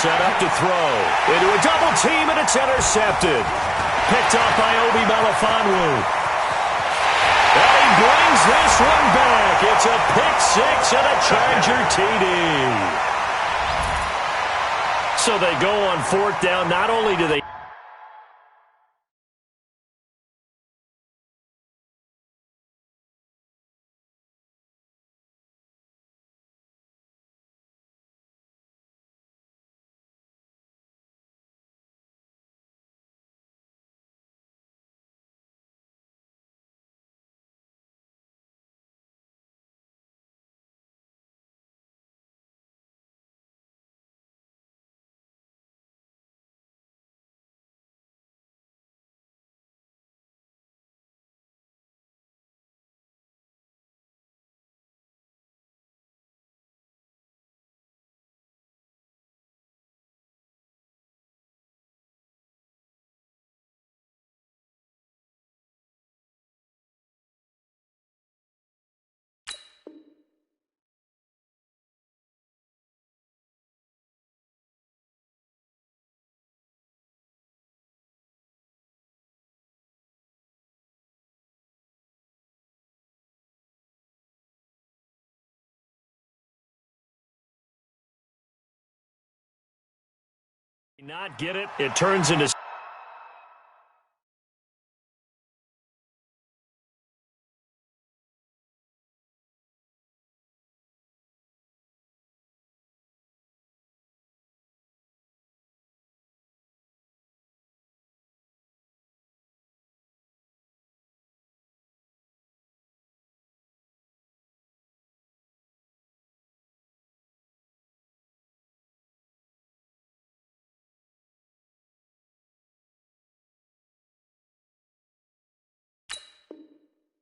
set up to throw. Into a double team, and it's intercepted. Picked off by Obi Melifonwu. And he brings this one back. It's a pick six and a Charger TD. So they go on fourth down. Not only do they not get it, it turns into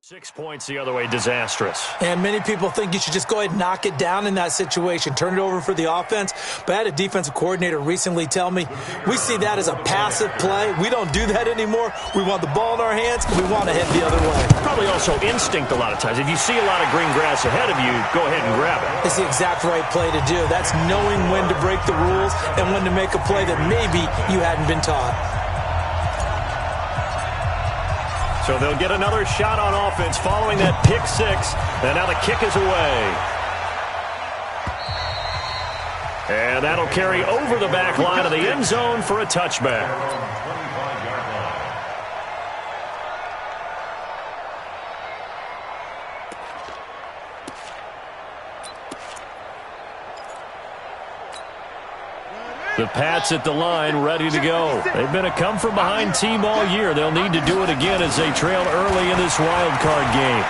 .6 points the other way, disastrous. And many people think you should just go ahead and knock it down in that situation, turn it over for the offense. But I had a defensive coordinator recently tell me, we see that as a passive play. We don't do that anymore. We want the ball in our hands, and we want to head the other way. Probably also instinct a lot of times. If you see a lot of green grass ahead of you, go ahead and grab it. It's the exact right play to do. That's knowing when to break the rules and when to make a play that maybe you hadn't been taught. So they'll get another shot on offense following that pick six. And now the kick is away. And that'll carry over the back line of the end zone for a touchback. The Pats at the line, ready to go. They've been a come-from-behind team all year. They'll need to do it again as they trail early in this wild card game.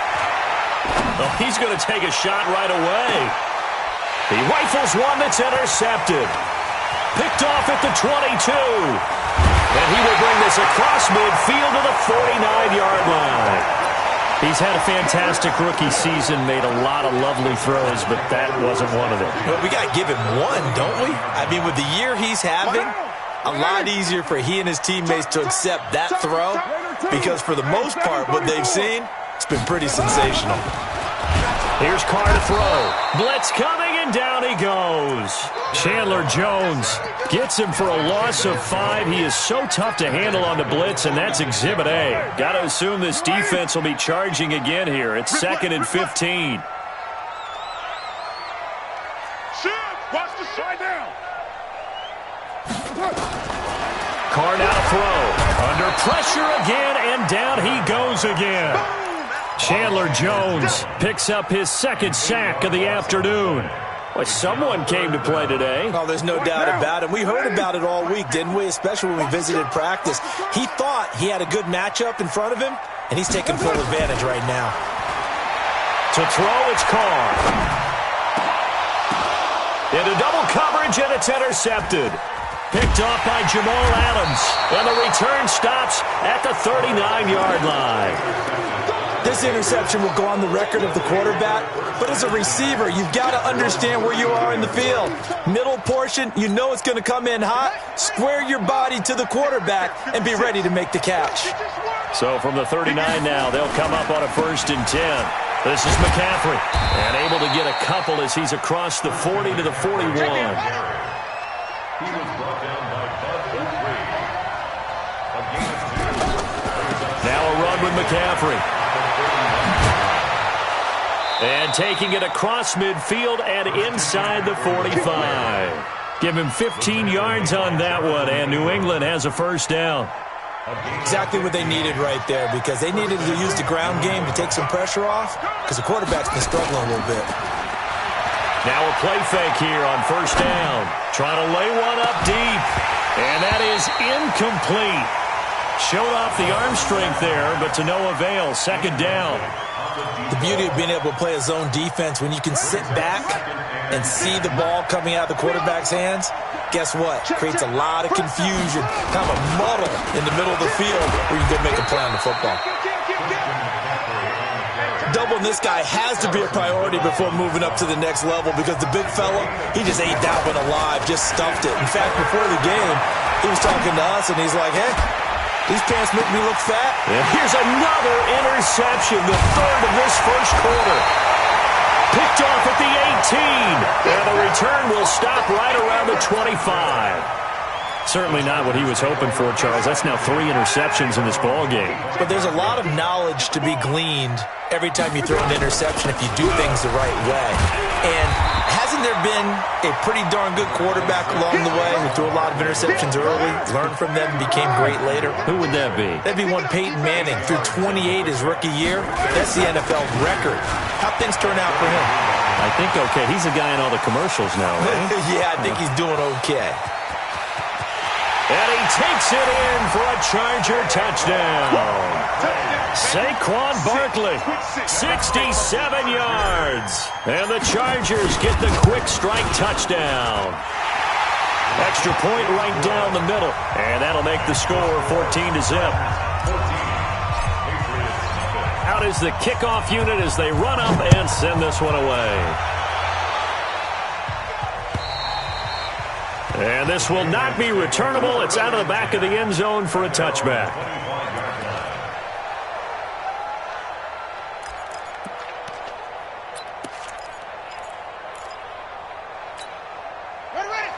Oh, he's going to take a shot right away. He rifles one that's intercepted. Picked off at the 22. And he will bring this across midfield to the 49-yard line. He's had a fantastic rookie season, made a lot of lovely throws, but that wasn't one of them. Well, we got to give him one, don't we? I mean, with the year he's having, a lot easier for he and his teammates to accept that throw because for the most part, what they've seen, it's been pretty sensational. Here's Carr to throw. Blitz coming, and down he goes. Chandler Jones gets him for a loss of 5. He is so tough to handle on the blitz, and that's Exhibit A. Got to assume this defense will be charging again here. It's 2nd and 15. Watch the side down. Carr now to throw. Under pressure again, and down he goes again. Chandler Jones picks up his 2nd sack of the afternoon. Well, someone came to play today. Oh, there's no doubt about it. We heard about it all week, didn't we? Especially when we visited practice. He thought he had a good matchup in front of him, and he's taking full advantage right now. To throw, it's Carr. Into double coverage, and it's intercepted. Picked off by Jamal Adams. And the return stops at the 39-yard line. This interception will go on the record of the quarterback, but as a receiver, you've got to understand where you are in the field. Middle portion, you know it's going to come in hot. Square your body to the quarterback and be ready to make the catch. So from the 39 now, they'll come up on a 1st and 10. This is McCaffrey, and able to get a couple as he's across the 40 to the 41. Now a run with McCaffrey. And taking it across midfield and inside the 45. Give him 15 yards on that one, and New England has a first down. Exactly what they needed right there, because they needed to use the ground game to take some pressure off, because the quarterback's been struggling a little bit. Now a play fake here on first down. Trying to lay one up deep, and that is incomplete. Showed off the arm strength there, but to no avail. Second down. The beauty of being able to play a zone defense, when you can sit back and see the ball coming out of the quarterback's hands, guess what? Creates a lot of confusion, kind of a muddle in the middle of the field where you can go make a play on the football. Doubling this guy has to be a priority before moving up to the next level, because the big fella, he just ate that one alive, just stuffed it. In fact, before the game, he was talking to us, and he's like, hey, these pants make me look fat. And here's another interception, the third of this first quarter. Picked off at the 18. And the return will stop right around the 25. Certainly not what he was hoping for, Charles. That's now 3 interceptions in this ball game. But there's a lot of knowledge to be gleaned every time you throw an interception if you do things the right way. And hasn't there been a pretty darn good quarterback along the way who threw a lot of interceptions early, learned from them, and became great later? Who would that be? That'd be one Peyton Manning. Threw 28 his rookie year. That's the NFL record. How'd things turn out for him? I think okay. He's a guy in all the commercials now, right? Yeah, I think he's doing okay. And he takes it in for a Charger touchdown. Saquon Barkley, 67 yards. And the Chargers get the quick strike touchdown. Extra point right down the middle. And that'll make the score 14-0. Out is the kickoff unit as they run up and send this one away. And this will not be returnable. It's out of the back of the end zone for a touchback.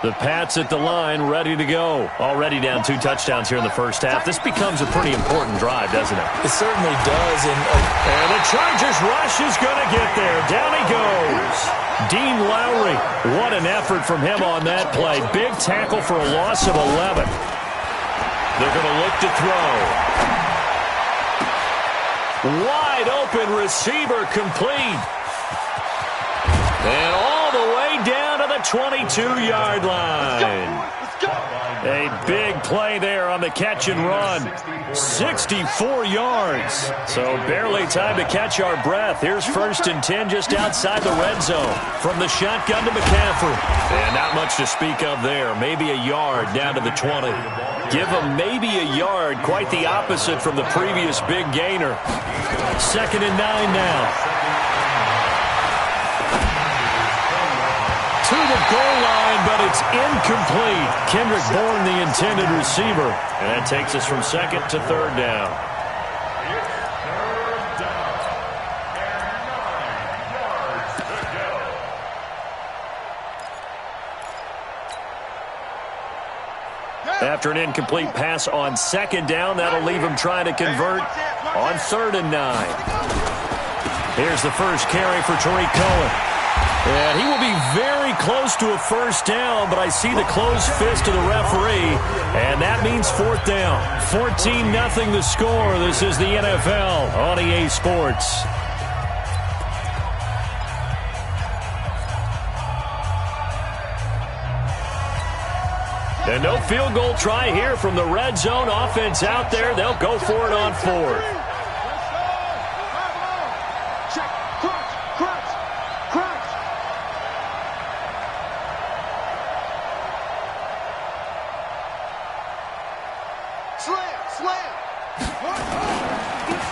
The Pats at the line, ready to go. Already down 2 touchdowns here in the first half. This becomes a pretty important drive, doesn't it? It certainly does. And the Chargers rush is going to get there. Down he goes. Dean Lowry, what an effort from him on that play. Big tackle for a loss of 11. They're going to look to throw. Wide open receiver complete. And all the way down to the 22-yard line. A big play there on the catch and run. 64 yards. So barely time to catch our breath. Here's 1st and 10 just outside the red zone. From the shotgun to McCaffrey. And not much to speak of there. Maybe a yard down to the 20. Give him maybe a yard. Quite the opposite from the previous big gainer. 2nd and 9 now. To the goal line, but it's incomplete. Kendrick Bourne, the intended receiver. And that takes us from 2nd to 3rd down. After an incomplete pass on 2nd down, that'll leave him trying to convert on 3rd and 9. Here's the first carry for Tariq Cohen. And he will be very close to a first down, but I see the closed fist of the referee, and that means 4th down. 14-0 the score. This is the NFL on EA Sports. And no field goal try here from the red zone. Offense out there. They'll go for it on 4th.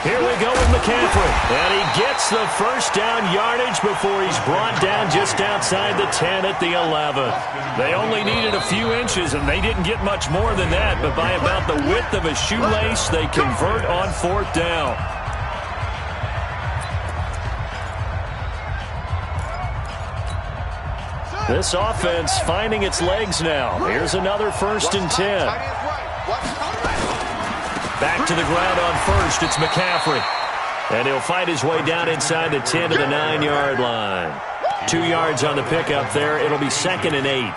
Here we go with McCaffrey. And he gets the first down yardage before he's brought down just outside the 10 at the 11. They only needed a few inches, and they didn't get much more than that. But by about the width of a shoelace, they convert on 4th down. This offense finding its legs now. Here's another 1st and 10. Back to the ground on first. It's McCaffrey. And he'll fight his way down inside the 10 to the 9-yard line. 2 yards on the pickup there. It'll be 2nd and 8.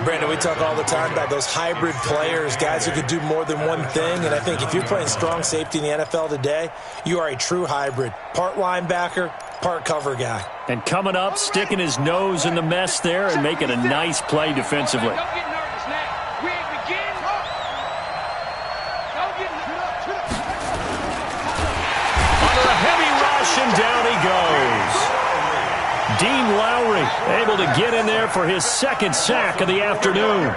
Brandon, we talk all the time about those hybrid players, guys who could do more than one thing. And I think if you're playing strong safety in the NFL today, you are a true hybrid. Part linebacker, part cover guy. And coming up, sticking his nose in the mess there and making a nice play defensively. Don't get nervous now. We ain't beginning. Don't get nervous. Under a heavy rush, and down he goes. Dean Lowry able to get in there for his 2nd sack of the afternoon.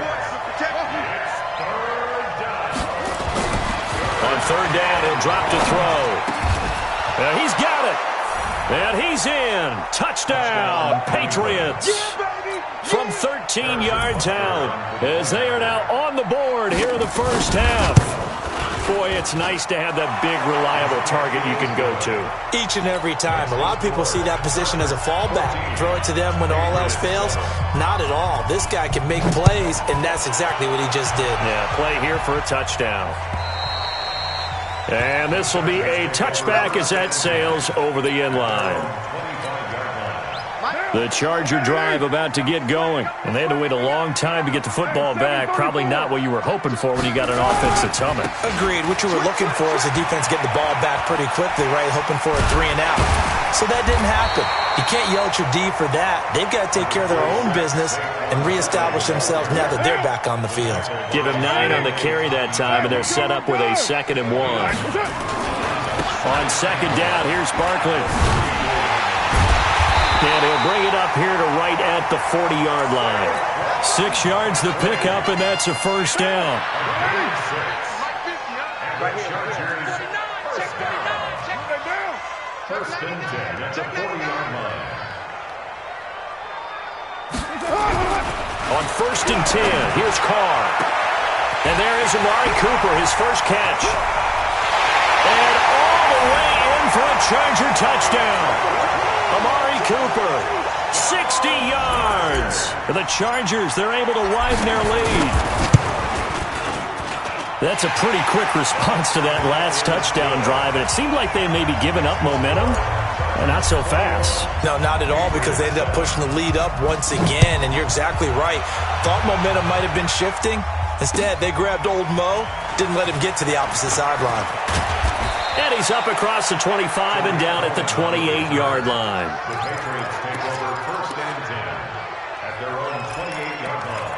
On 3rd down, he'll drop to throw. He's got it. And he's in. Touchdown, Patriots. From 13 yards out, as they are now on the board here in the first half. Boy, it's nice to have that big, reliable target you can go to. Each and every time. A lot of people see that position as a fallback. Throw it to them when all else fails. Not at all. This guy can make plays, and that's exactly what he just did. Yeah, play here for a touchdown. And this will be a touchback as that sails over the end line. The Charger drive about to get going. And they had to wait a long time to get the football back. Probably not what you were hoping for when you got an offense that's humming. Agreed. What you were looking for is the defense get the ball back pretty quickly, right? Hoping for a 3 and out. So that didn't happen. You can't yell at your D for that. They've got to take care of their own business and reestablish themselves now that they're back on the field. Give him 9 on the carry that time, and they're set up with a 2nd and 1. On 2nd down, here's Barkley. And he'll bring it up here to right at the 40-yard line. 6 yards the pickup, and that's a 1st down. First and 10 at the 40-yard line. On 1st and 10, here's Carr. And there is Amari Cooper, his first catch. And all the way in for a Charger touchdown. Amari Cooper, 60 yards. For the Chargers, they're able to widen their lead. That's a pretty quick response to that last touchdown drive, and it seemed like they may be giving up momentum. Not so fast. No, not at all, because they ended up pushing the lead up once again, and you're exactly right. Thought momentum might have been shifting. Instead, they grabbed old Mo, didn't let him get to the opposite sideline. And he's up across the 25 and down at the 28-yard line. The Patriots take over 1st and 10 at their own 28-yard line.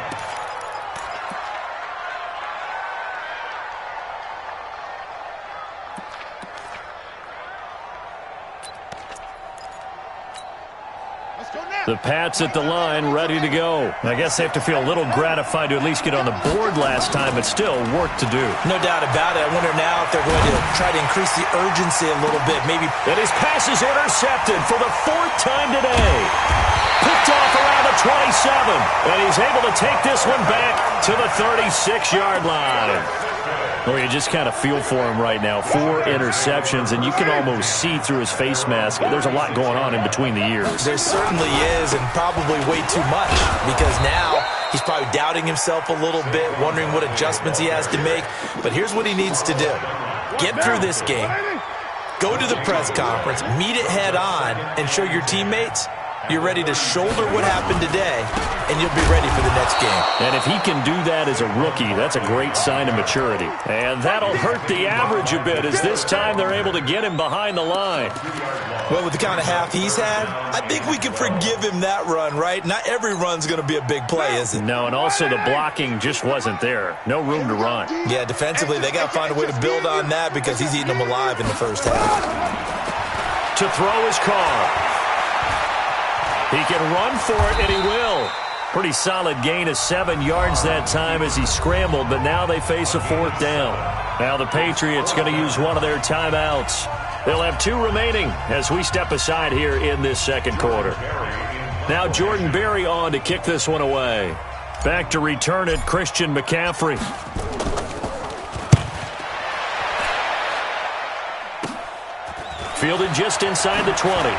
The Pats at the line, ready to go. I guess they have to feel a little gratified to at least get on the board last time, but still work to do. No doubt about it. I wonder now if they're going to try to increase the urgency a little bit. Maybe. And his pass is intercepted for the 4th time today. Picked off around the 27. And he's able to take this one back to the 36-yard line. Well, you just kind of feel for him right now. 4 interceptions, and you can almost see through his face mask. There's a lot going on in between the ears. There certainly is, and probably way too much, because now he's probably doubting himself a little bit, wondering what adjustments he has to make. But here's what he needs to do. Get through this game, go to the press conference, meet it head on, and show your teammates you're ready to shoulder what happened today, and you'll be ready for the next game. And if he can do that as a rookie, that's a great sign of maturity. And that'll hurt the average a bit, as this time they're able to get him behind the line. Well, with the kind of half he's had, I think we can forgive him that run, right? Not every run's going to be a big play, is it? No, and also the blocking just wasn't there. No room to run. Yeah, defensively, they got to find a way to build on that, because he's eating them alive in the first half. To throw his Carr. He can run for it, and he will. Pretty solid gain of 7 yards that time as he scrambled, but now they face a 4th down. Now the Patriots going to use one of their timeouts. They'll have 2 remaining as we step aside here in this second quarter. Now Jordan Berry on to kick this one away. Back to return it, Christian McCaffrey. Fielded just inside the 20.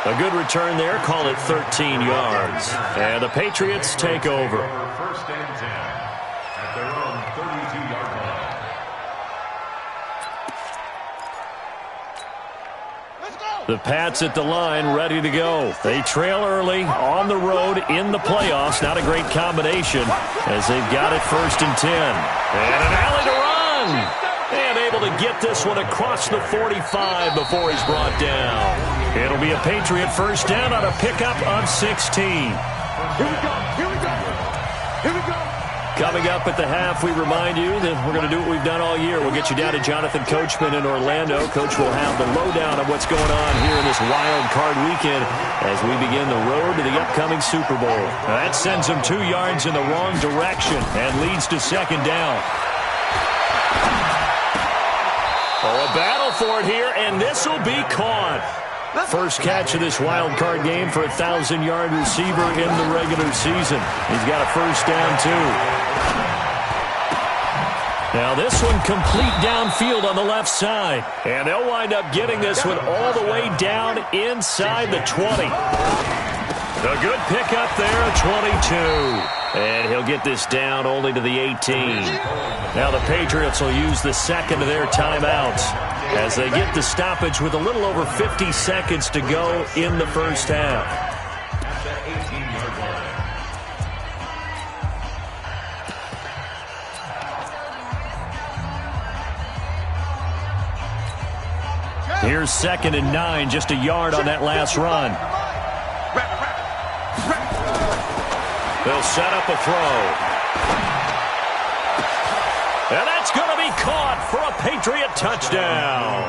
A good return there. Call it 13 yards. And the Patriots take over. First and 10 at their own 32-yard line. The Pats at the line, ready to go. They trail early on the road in the playoffs. Not a great combination as they've got it 1st and 10. And an alley to run. And able to get this one across the 45 before he's brought down. It'll be a Patriot first down on a pickup of 16. Here we go. Here we go. Here we go. Coming up at the half, we remind you that we're going to do what we've done all year. We'll get you down to Jonathan Coachman in Orlando. Coach will have the lowdown of what's going on here in this wild card weekend as we begin the road to the upcoming Super Bowl. That sends them 2 yards in the wrong direction and leads to 2nd down. Oh, a battle for it here, and this will be caught. First catch of this wild card game for a 1,000-yard receiver in the regular season. He's got a first down, too. Now this one complete downfield on the left side. And they'll wind up getting this one all the way down inside the 20. A good pickup there, a 22. And he'll get this down only to the 18. Now the Patriots will use the second of their timeouts as they get the stoppage with a little over 50 seconds to go in the first half. Here's 2nd and 9, just a yard on that last run. They'll set up a throw. And that's going to be caught for a Patriot touchdown.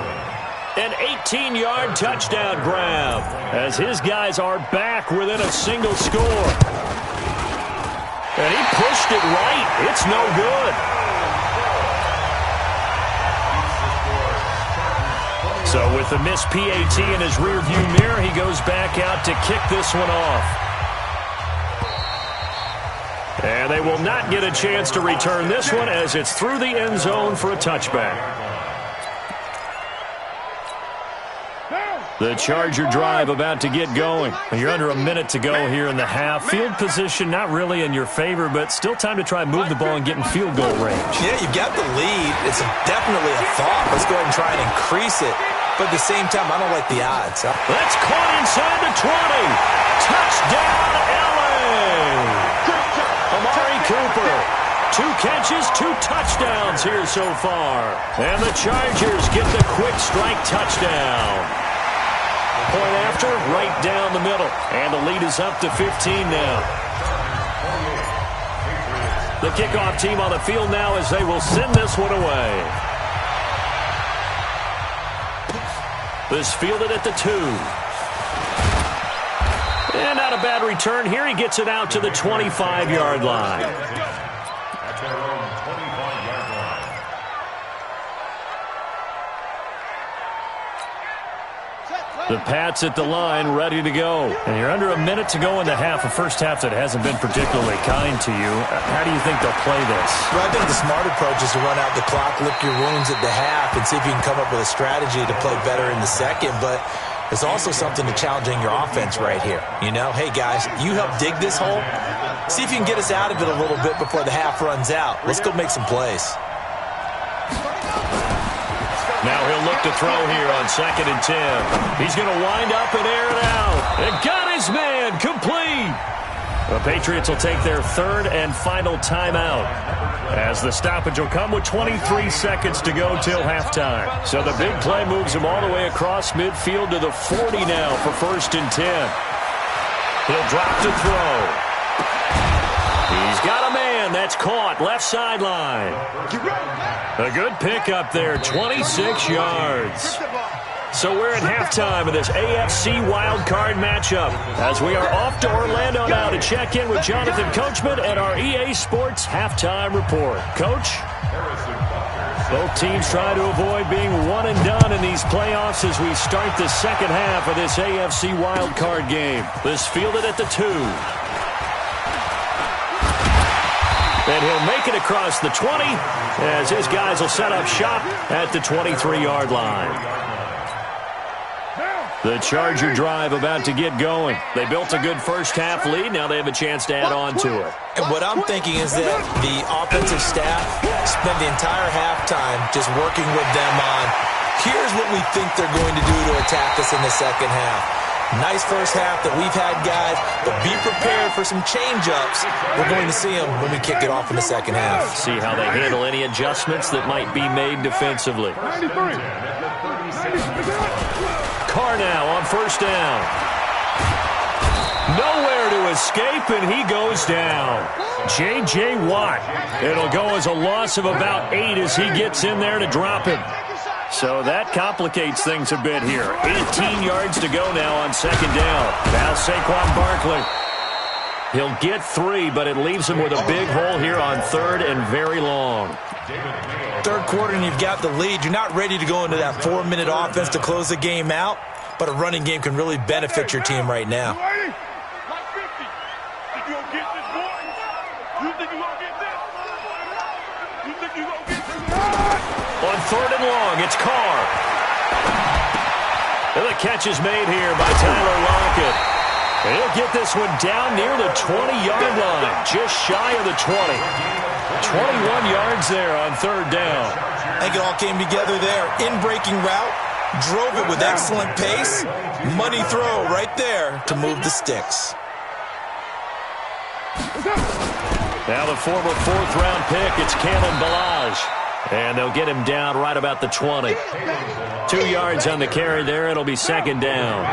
An 18-yard touchdown grab as his guys are back within a single score. And he pushed it right. It's no good. So with the missed PAT in his rearview mirror, he goes back out to kick this one off. And they will not get a chance to return this one as it's through the end zone for a touchback. The Charger drive about to get going. You're under a minute to go here in the half. Field position not really in your favor, but still time to try and move the ball and get in field goal range. Yeah, you've got the lead. It's definitely a thought. Let's go ahead and try and increase it. But at the same time, I don't like the odds. That's caught inside the 20. Touchdown, L.A. Amari Cooper. 2 catches, 2 touchdowns here so far. And the Chargers get the quick strike touchdown. Point after, right down the middle. And the lead is up to 15 now. The kickoff team on the field now as they will send this one away. This fielded at the 2. And not a bad return here. He gets it out to the 25-yard line. At their own 25-yard line. The Pats at the line, ready to go. And you're under a minute to go in the half, a first half that hasn't been particularly kind to you. How do you think they'll play this? Well, I think the smart approach is to run out the clock, lick your wounds at the half, and see if you can come up with a strategy to play better in the second. But there's also something to challenging your offense right here. You know, hey, guys, you help dig this hole. See if you can get us out of it a little bit before the half runs out. Let's go make some plays. Now he'll look to throw here on 2nd and 10. He's going to wind up and air it out. And got his man complete. The Patriots will take their 3rd and final timeout as the stoppage will come with 23 seconds to go till halftime. So the big play moves him all the way across midfield to the 40 now for 1st and 10. He'll drop to throw. He's got a man. That's caught. Left sideline. A good pickup there. 26 yards. So we're at halftime of this AFC wildcard matchup as we are off to Orlando now to check in with Jonathan Coachman at our EA Sports halftime report. Coach? Both teams try to avoid being one and done in these playoffs as we start the second half of this AFC wildcard game. This fielded at the 2. And he'll make it across the 20 as his guys will set up shop at the 23-yard line. The Charger drive about to get going. They built a good first-half lead. Now they have a chance to add on to it. And what I'm thinking is that the offensive staff spent the entire halftime just working with them on, here's what we think they're going to do to attack us in the second half. Nice first half that we've had, guys, but be prepared for some change-ups. We're going to see them when we kick it off in the second half. See how they handle any adjustments that might be made defensively. Carr now on first down. Nowhere to escape, and he goes down. J.J. Watt. It'll go as a loss of about 8 as he gets in there to drop him. So that complicates things a bit here. 18 yards to go now on second down. Now Saquon Barkley. He'll get 3, but it leaves him with a big hole here on third and very long. Third quarter and you've got the lead. You're not ready to go into that 4-minute offense to close the game out, but a running game can really benefit your team right now. On third and long, it's Carr. And the catch is made here by Tyler Lockett. And he'll get this one down near the 20-yard line, just shy of the 20. 21 yards there on third down. I think it all came together there. In-breaking route, drove it with excellent pace. Money throw right there to move the sticks. Now the former fourth-round pick, it's Kalen Ballage. And they'll get him down right about the 20. 2 yards on the carry there. It'll be second down.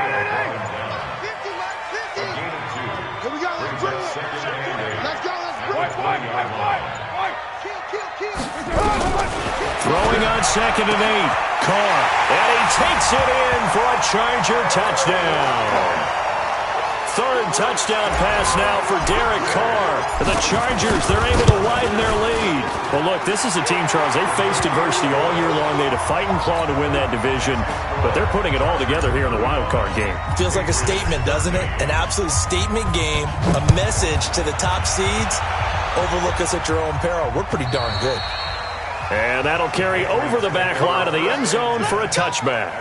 Throwing on second and 8. Carr. And he takes it in for a Charger touchdown. Third touchdown pass now for Derek Carr. And the Chargers, they're able to widen their lead. Well, look, this is a team, Charles, they faced adversity all year long. They had to fight and claw to win that division, but they're putting it all together here in the wild card game. Feels like a statement, doesn't it? An absolute statement game, a message to the top seeds. Overlook us at your own peril. We're pretty darn good. And that'll carry over the back line of the end zone for a touchback.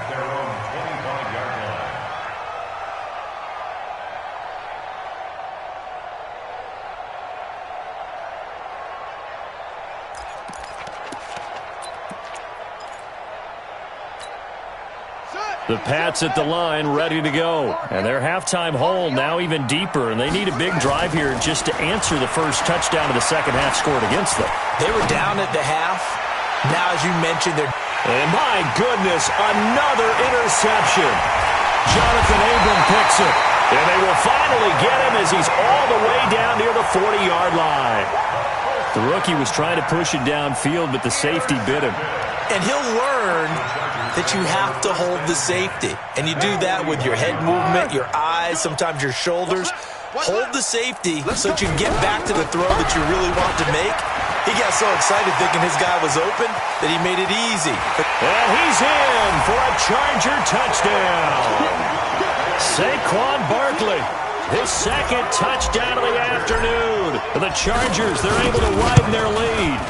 The Pats at the line ready to go. And their halftime hole now even deeper. And they need a big drive here just to answer the first touchdown of the second half scored against them. They were down at the half. Now, as you mentioned, they're... And my goodness, another interception. Jonathan Abram picks it. And they will finally get him as he's all the way down near the 40-yard line. The rookie was trying to push it downfield, but the safety bit him. And he'll learn that you have to hold the safety. And you do that with your head movement, your eyes, sometimes your shoulders. Hold the safety so that you can get back to the throw that you really want to make. He got so excited thinking his guy was open that he made it easy. And he's in for a Charger touchdown. Saquon Barkley, his second touchdown of the afternoon. And the Chargers, they're able to widen their lead.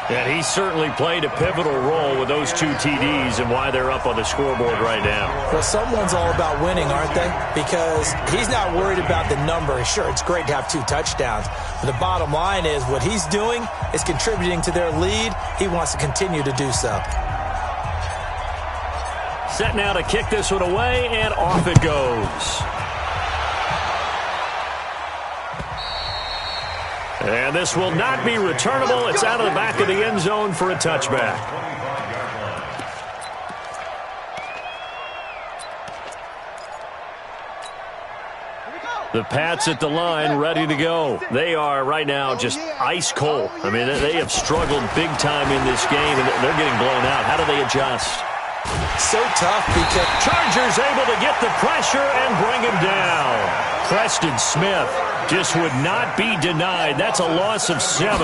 And he certainly played a pivotal role with those 2 TDs and why they're up on the scoreboard right now. Well, someone's all about winning, aren't they? Because he's not worried about the number. Sure, it's great to have 2 touchdowns. But the bottom line is what he's doing is contributing to their lead. He wants to continue to do so. Set now to kick this one away, and off it goes. And this will not be returnable. It's out of the back of the end zone for a touchback. The Pats at the line ready to go. They are right now just ice cold. I mean, they have struggled big time in this game, and they're getting blown out. How do they adjust? So tough because Chargers able to get the pressure and bring him down. Preston Smith just would not be denied. That's a loss of 7.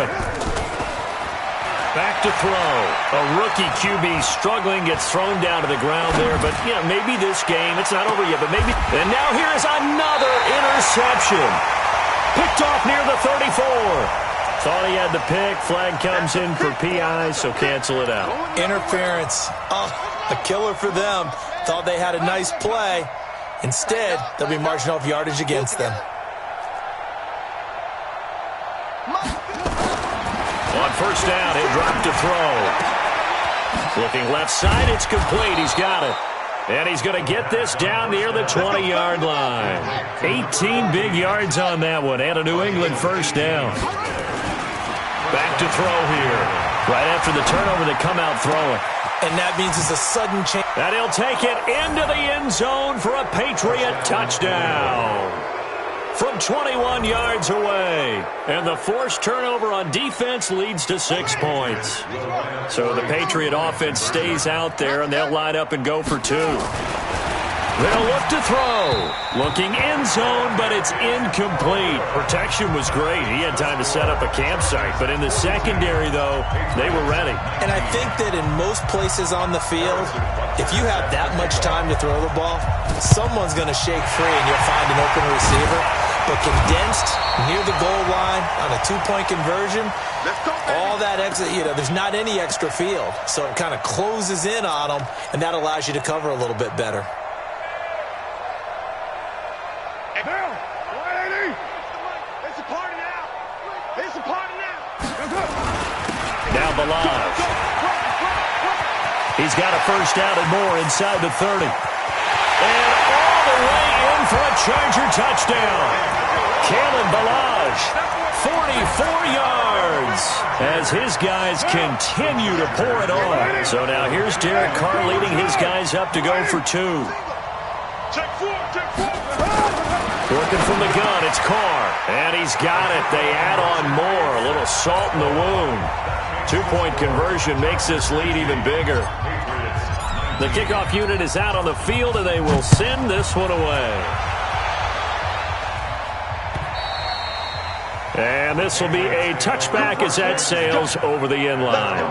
Back to throw. A rookie QB struggling, gets thrown down to the ground there. But, you know, maybe this game, it's not over yet, but maybe. And now here's another interception. Picked off near the 34. Thought he had the pick. Flag comes in for PI, so cancel it out. Interference. Oh, a killer for them. Thought they had a nice play. Instead, they'll be marching off yardage against them. On first down, he'll drop to throw. Looking left side, it's complete. He's got it. And he's going to get this down near the 20-yard line. 18 big yards on that one, and a New England first down. Back to throw here. Right after the turnover, they come out throwing. And that means it's a sudden change. And he'll take it into the end zone for a Patriot touchdown. From 21 yards away. And the forced turnover on defense leads to 6 points. So the Patriot offense stays out there, and they'll line up and go for 2. They'll look to throw. Looking end zone, but it's incomplete. Protection was great. He had time to set up a campsite. But in the secondary, though, they were ready. And I think that in most places on the field, if you have that much time to throw the ball, someone's going to shake free and you'll find an open receiver. But condensed near the goal line on a 2-point conversion, all that extra, there's not any extra field. So it kind of closes in on them, and that allows you to cover a little bit better. Now Balaj. He's got a first down and more inside the 30. And all the way in for a Charger touchdown. Kalen Balaj, 44 yards, as his guys continue to pour it on. So now here's Derek Carr leading his guys up to go for 2. Working from the gun, it's Carr. And he's got it. They add on more. A little salt in the wound. 2-point conversion makes this lead even bigger. The kickoff unit is out on the field, and they will send this one away. And this will be a touchback as that sails over the end line.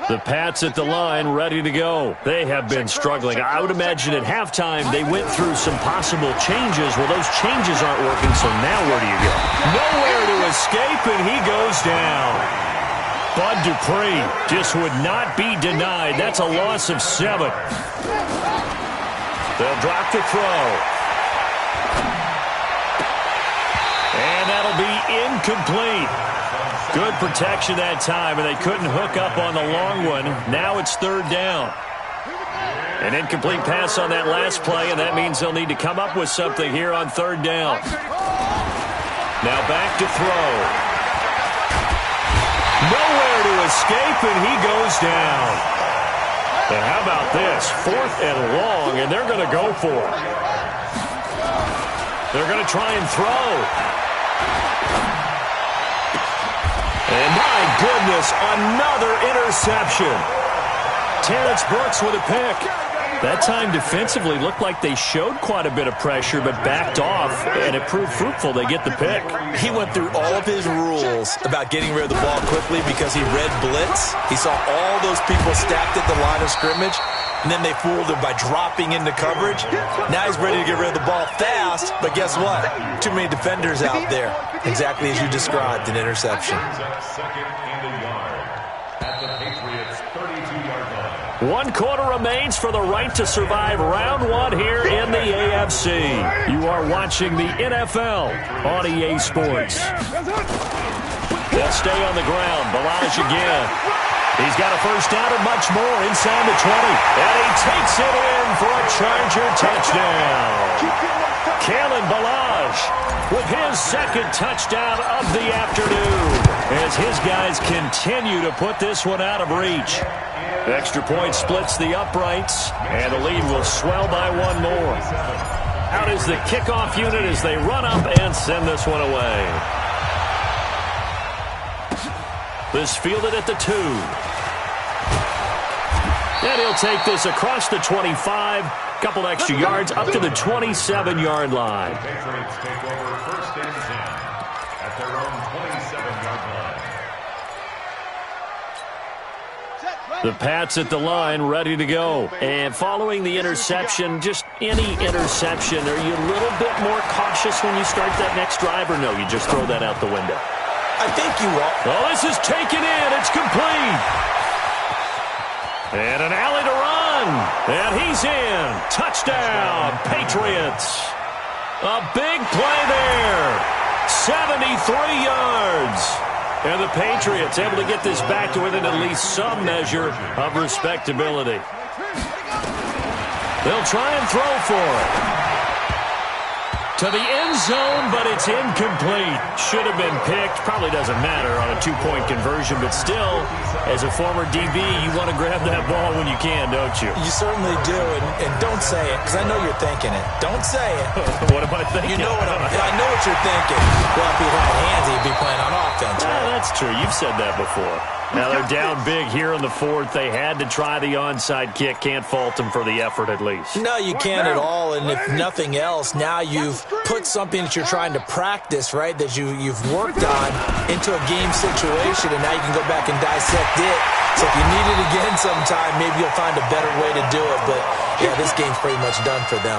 The Pats at the line ready to go. They have been struggling. I would imagine at halftime they went through some possible changes. Well, those changes aren't working, so now where do you go? Nowhere to escape, and he goes down. Bud Dupree just would not be denied. That's a loss of 7. They'll drop the throw. And that'll be incomplete. Good protection that time, and they couldn't hook up on the long one. Now it's 3rd down. An incomplete pass on that last play, and that means they'll need to come up with something here on 3rd down. Now back to throw. Nowhere to escape, and he goes down. And how about this? 4th and long, and they're going to go for it. They're going to try and throw. And my goodness, another interception. Terrence Brooks with a pick. That time defensively looked like they showed quite a bit of pressure but backed off, and it proved fruitful. They get the pick. He went through all of his rules about getting rid of the ball quickly because he read blitz. He saw all those people stacked at the line of scrimmage, and then they fooled him by dropping into coverage. Now he's ready to get rid of the ball fast, but guess what? Too many defenders out there. Exactly as you described, an interception. 1 quarter remains for the right to survive round 1 here in the AFC. You are watching the NFL on EA Sports. They'll stay on the ground. Balaj again. He's got a first down and much more inside the 20. And he takes it in for a Charger touchdown. Kalen Balaj with his 2nd touchdown of the afternoon as his guys continue to put this one out of reach. Extra point splits the uprights, and the lead will swell by 1 more. Out is the kickoff unit as they run up and send this one away. This fielded at the 2. And he'll take this across the 25, couple extra yards up to the 27-yard line. Patriots take over 1st and 10 at their own 27-yard line. The Pats at the line, ready to go. And following the interception, just any interception, are you a little bit more cautious when you start that next drive, or no, you just throw that out the window? I think you are. Oh, this is taken in. It's complete. And an alley to run. And he's in. Touchdown, Patriots. A big play there. 73 yards. And the Patriots able to get this back to within at least some measure of respectability. They'll try and throw for it. To the end zone, but it's incomplete. Should have been picked. Probably doesn't matter on a two-point conversion, but still, as a former DB, you want to grab that ball when you can, don't you? You certainly do, and don't say it, because I know you're thinking it. Don't say it. What am I thinking? You know what I know what you're thinking. Well, if he had hands, he'd be playing on offense. Right? That's true. You've said that before. Now they're down big here in the fourth. They had to try the onside kick. Can't fault them for the effort at least. No, you can't at all. And if nothing else, now you've put something that you're trying to practice, right, that you've worked on into a game situation, and now you can go back and dissect it. So if you need it again sometime, maybe you'll find a better way to do it. But, yeah, this game's pretty much done for them.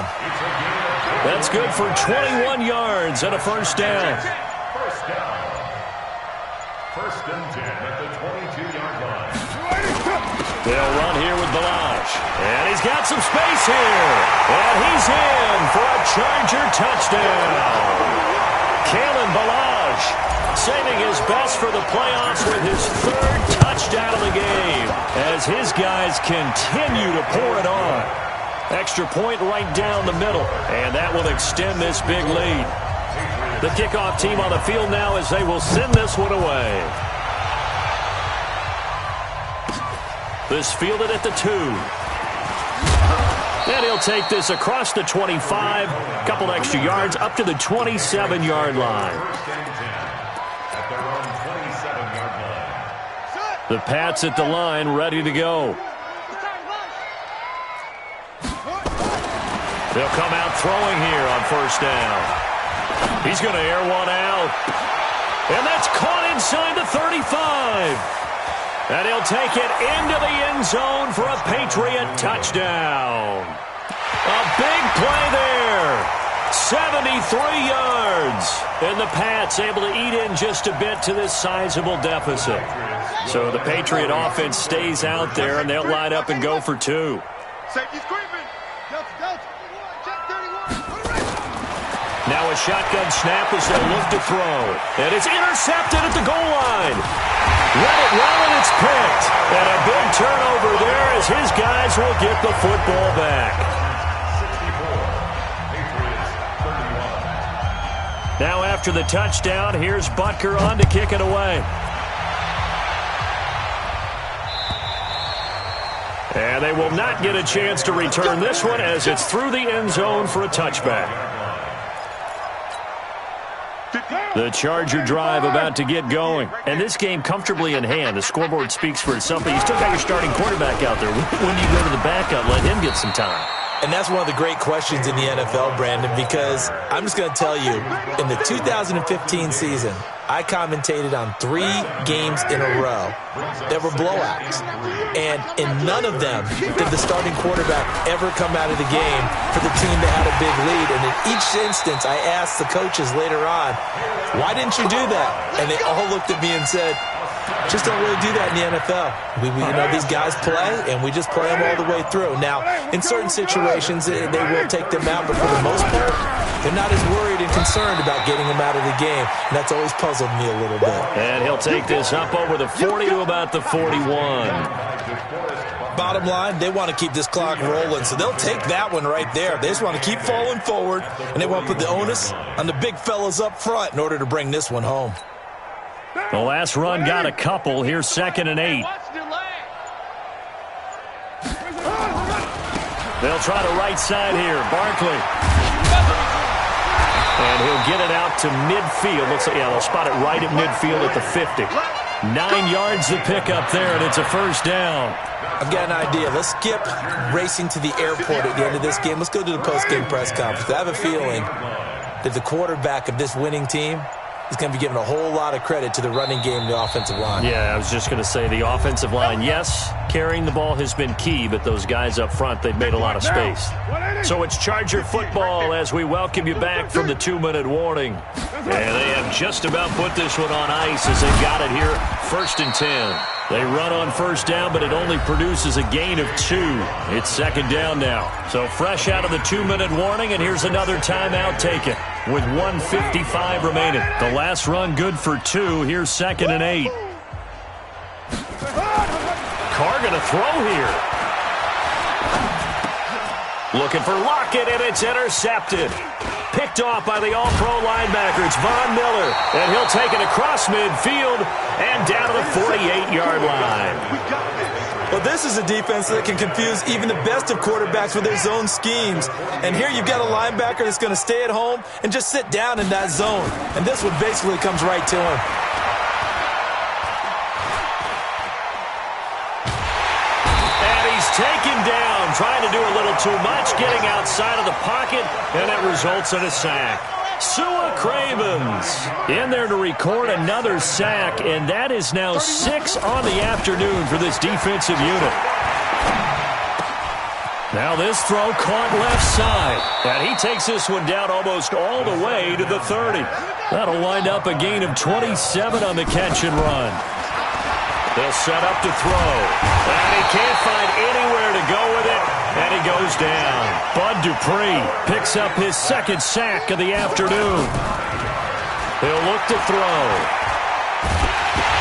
That's good for 21 yards and a first down. First and 10 at the 22-yard line. They'll run here with Balaj. And he's got some space here. And he's in for a Charger touchdown. Kalen Balaj saving his best for the playoffs with his third touchdown of the game as his guys continue to pour it on. Extra point right down the middle, and that will extend this big lead. The kickoff team on the field now as they will send this one away. This fielded at the 2. And he'll take this across the 25. Couple extra yards up to the 27-yard line. The Pats at the line, ready to go. They'll come out throwing here on first down. He's going to air one out. And that's caught inside the 35. And he'll take it into the end zone for a Patriot touchdown. A big play there. 73 yards. And the Pats able to eat in just a bit to this sizable deficit. So the Patriot offense stays out there, and they'll line up and go for 2. Safety screaming. Now a shotgun snap as they look to throw. And it's intercepted at the goal line. Read it well, and it's picked. And a big turnover there as his guys will get the football back. 64, Patriots 31. Now after the touchdown, here's Butker on to kick it away. And they will not get a chance to return this one as it's through the end zone for a touchback. The Charger drive about to get going. And this game comfortably in hand. The scoreboard speaks for itself, but you still got your starting quarterback out there. When do you go to the backup, let him get some time? And that's one of the great questions in the NFL, Brandon, because I'm just going to tell you, in the 2015 season, I commentated on 3 games in a row that were blowouts. And in none of them did the starting quarterback ever come out of the game for the team that had a big lead. And in each instance, I asked the coaches later on, why didn't you do that? And they all looked at me and said, just don't really do that in the NFL. We these guys play, and we just play them all the way through. Now, in certain situations, they will take them out, but for the most part, they're not as worried and concerned about getting them out of the game. And that's always puzzled me a little bit. And he'll take this up over the 40 to about the 41. Bottom line, they want to keep this clock rolling, so they'll take that one right there. They just want to keep falling forward, and they want to put the onus on the big fellas up front in order to bring this one home. The last run got a couple. Here's 2nd and 8. They'll try the right side here. Barkley. And he'll get it out to midfield. Looks like, they'll spot it right at midfield at the 50. 9 yards to pick up there, and it's a first down. I've got an idea. Let's skip racing to the airport at the end of this game. Let's go to the post-game press conference. I have a feeling that the quarterback of this winning team is going to be given a whole lot of credit to the running game and the offensive line. Yeah, I was just going to say the offensive line, yes, carrying the ball has been key, but those guys up front, they've made a lot of space. So it's Charger football as we welcome you back from the 2-minute warning. And they have just about put this one on ice as they've got it here, 1st and 10. They run on first down, but it only produces a gain of 2. It's 2nd down now. So fresh out of the 2-minute warning, and here's another timeout taken with 1:55 remaining. The last run good for 2. Here's 2nd and 8. Carr going to throw here. Looking for Lockett, and it's intercepted. Picked off by the all-pro linebacker. It's Von Miller, and he'll take it across midfield and down to the 48-yard line. Well, this is a defense that can confuse even the best of quarterbacks with their zone schemes. And here you've got a linebacker that's going to stay at home and just sit down in that zone. And this one basically comes right to him. Taken down, trying to do a little too much, getting outside of the pocket, and it results in a sack. Sua Cravens in there to record another sack, and that is now 6 on the afternoon for this defensive unit. Now this throw caught left side, and he takes this one down almost all the way to the 30. That'll wind up a gain of 27 on the catch and run. They'll set up to throw. And he can't find anywhere to go with it. And he goes down. Bud Dupree picks up his 2nd sack of the afternoon. He'll look to throw.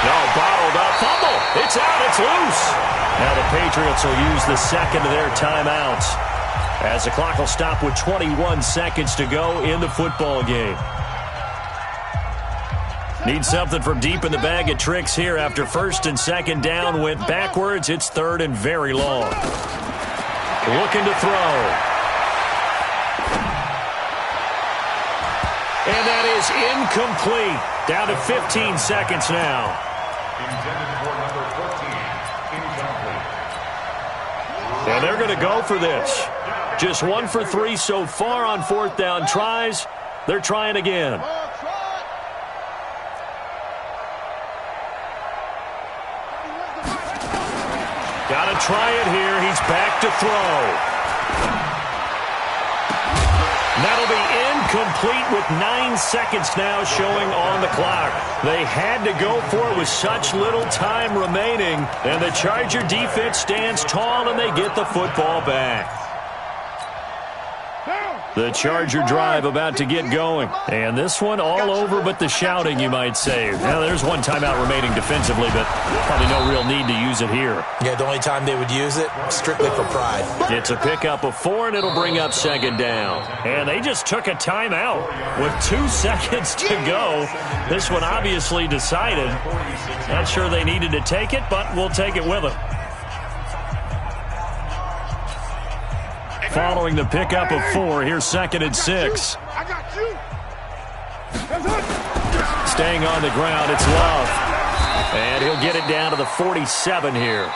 No, bottled up. Fumble. It's out. It's loose. Now the Patriots will use the 2nd of their timeouts as the clock will stop with 21 seconds to go in the football game. Need something from deep in the bag of tricks here after 1st and 2nd down went backwards. It's 3rd and very long. Looking to throw. And that is incomplete. Down to 15 seconds now. Intended for number 14, incomplete. And they're going to go for this. Just 1 for 3 so far on 4th down tries. They're trying again. Got to try it here. He's back to throw. That'll be incomplete with 9 seconds now showing on the clock. They had to go for it with such little time remaining, and the Charger defense stands tall, and they get the football back. The Charger drive about to get going. And this one all over but the shouting, you might say. Now, there's one timeout remaining defensively, but probably no real need to use it here. Yeah, the only time they would use it, strictly for pride. It's a pickup of 4, and it'll bring up 2nd down. And they just took a timeout with 2 seconds to go. This one obviously decided. Not sure they needed to take it, but we'll take it with them. Following the pickup of 4, here's 2nd and 6. I got you. Staying on the ground, it's Love. And he'll get it down to the 47 here.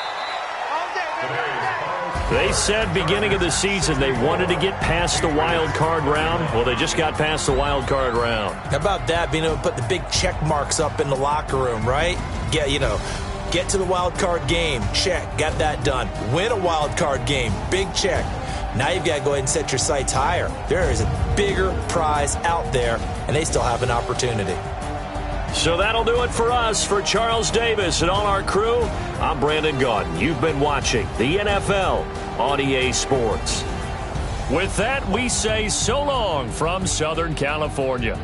They said beginning of the season they wanted to get past the wild card round. Well, they just got past the wild card round. How about that, being able to put the big check marks up in the locker room, right? Get to the wild card game, check, got that done. Win a wild card game, big check. Now you've got to go ahead and set your sights higher. There is a bigger prize out there, and they still have an opportunity. So that'll do it for us. For Charles Davis and all our crew, I'm Brandon Gaudin. You've been watching the NFL on EA Sports. With that, we say so long from Southern California.